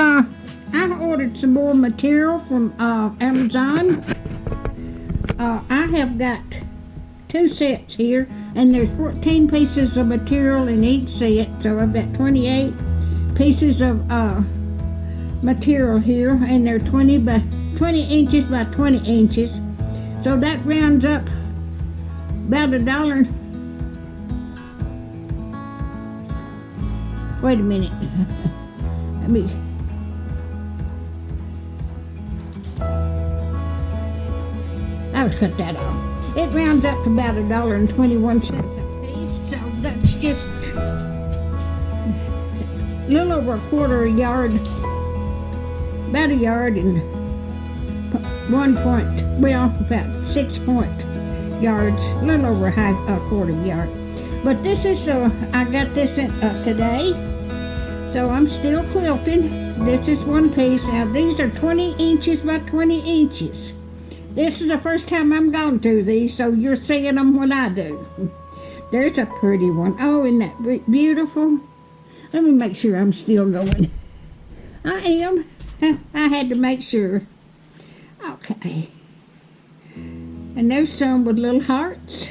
I ordered some more material from Amazon. I have got 2 sets here, and there's 14 pieces of material in each set, so I've got 28 pieces of material here, and they're 20 inches by 20 inches, so that rounds up about $1. Wait a minute. Let me. I'll cut that off. It rounds up to about $1.21 a piece, so that's just a little over a quarter a yard, about a yard and about 6 point yards, a little over a quarter yard. But this is, I got this in, today, so I'm still quilting. This is one piece. Now these are 20 inches by 20 inches. This is the first time I'm going through these, so you're seeing them when I do. There's a pretty one. Oh, isn't that beautiful? Let me make sure I'm still going. I am. I had to make sure. Okay. And there's some with little hearts.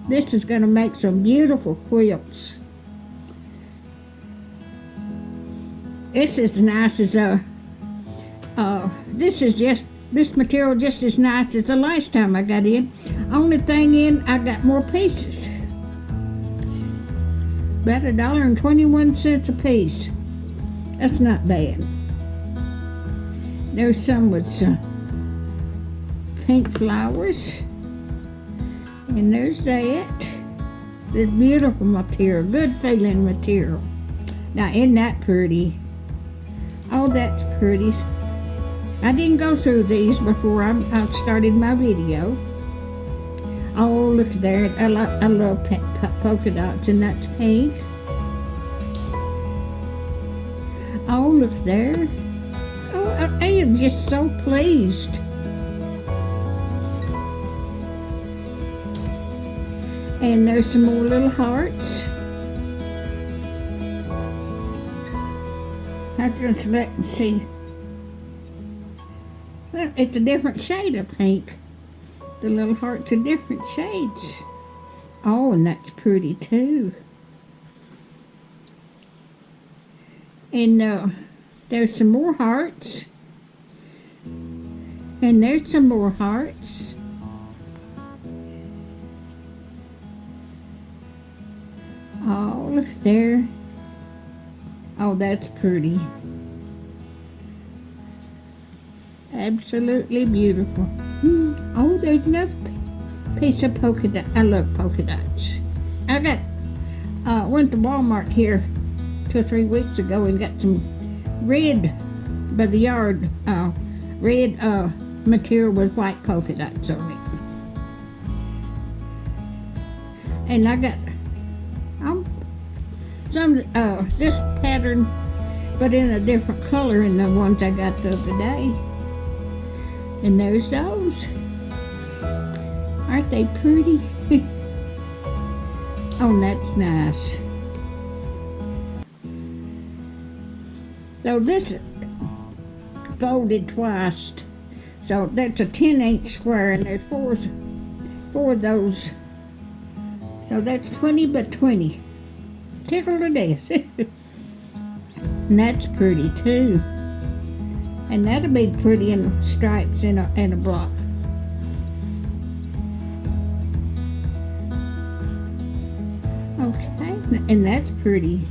This is going to make some beautiful quilts. It's as nice as this material just as nice as the last time I got in. Only thing in, I got more pieces. About $1.21 a piece. That's not bad. There's some with some pink flowers. And there's that. This beautiful material, good feeling material. Now, isn't that pretty? Oh, that's pretty. I didn't go through these before I started my video. Oh, look there. I love polka dots, and that's pink. Oh, look there. Oh, I am just so pleased. And there's some more little hearts. I just let me see. Well, it's a different shade of pink. The little hearts are different shades. Oh, and that's pretty too. And there's some more hearts. And there's some more hearts. Oh, look there. Oh, that's pretty. Absolutely beautiful. Oh, there's another piece of polka dot. I love polka dots. I went to Walmart here 2 or 3 weeks ago and got some red by the yard, red material with white polka dots on it. And I got some this pattern, but in a different color than the ones I got the other day. And there's those. Aren't they pretty? Oh, that's nice. So this is folded twice. So that's a 10-inch square, and there's four of those. So that's 20 by 20. Tickle to death. And that's pretty too. And that'll be pretty in stripes in a block. Okay, and that's pretty.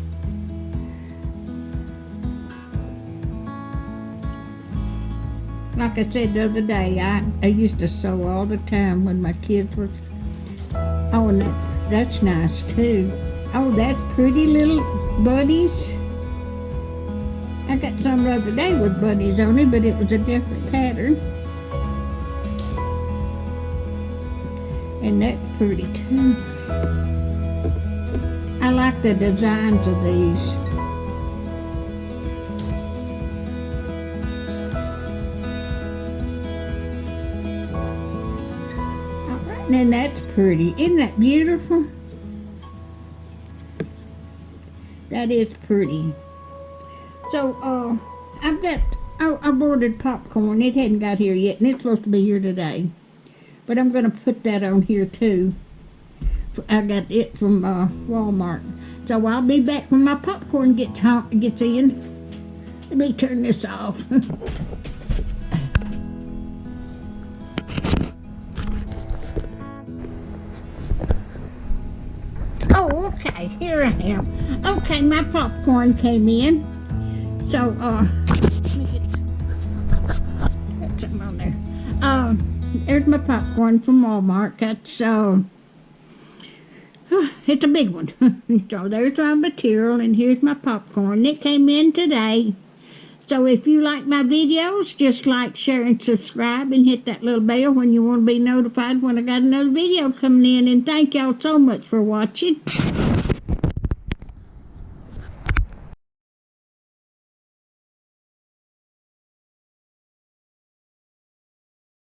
Like I said the other day, I used to sew all the time when my kids was. Oh, and that's nice too. Oh, that's pretty little bunnies. I got some the other day with bunnies on it, but it was a different pattern. And that's pretty too. I like the designs of these. All right, and that's pretty. Isn't that beautiful? That is pretty. So, I ordered popcorn. It hadn't got here yet, and it's supposed to be here today. But I'm going to put that on here too. I got it from Walmart. So I'll be back when my popcorn gets in. Let me turn this off. Oh, okay, here I am. Okay, my popcorn came in. So, let me get something on there. There's my popcorn from Walmart. That's, it's a big one. So there's our material, and here's my popcorn. It came in today. So if you like my videos, just like, share, and subscribe, and hit that little bell when you want to be notified when I got another video coming in. And thank y'all so much for watching.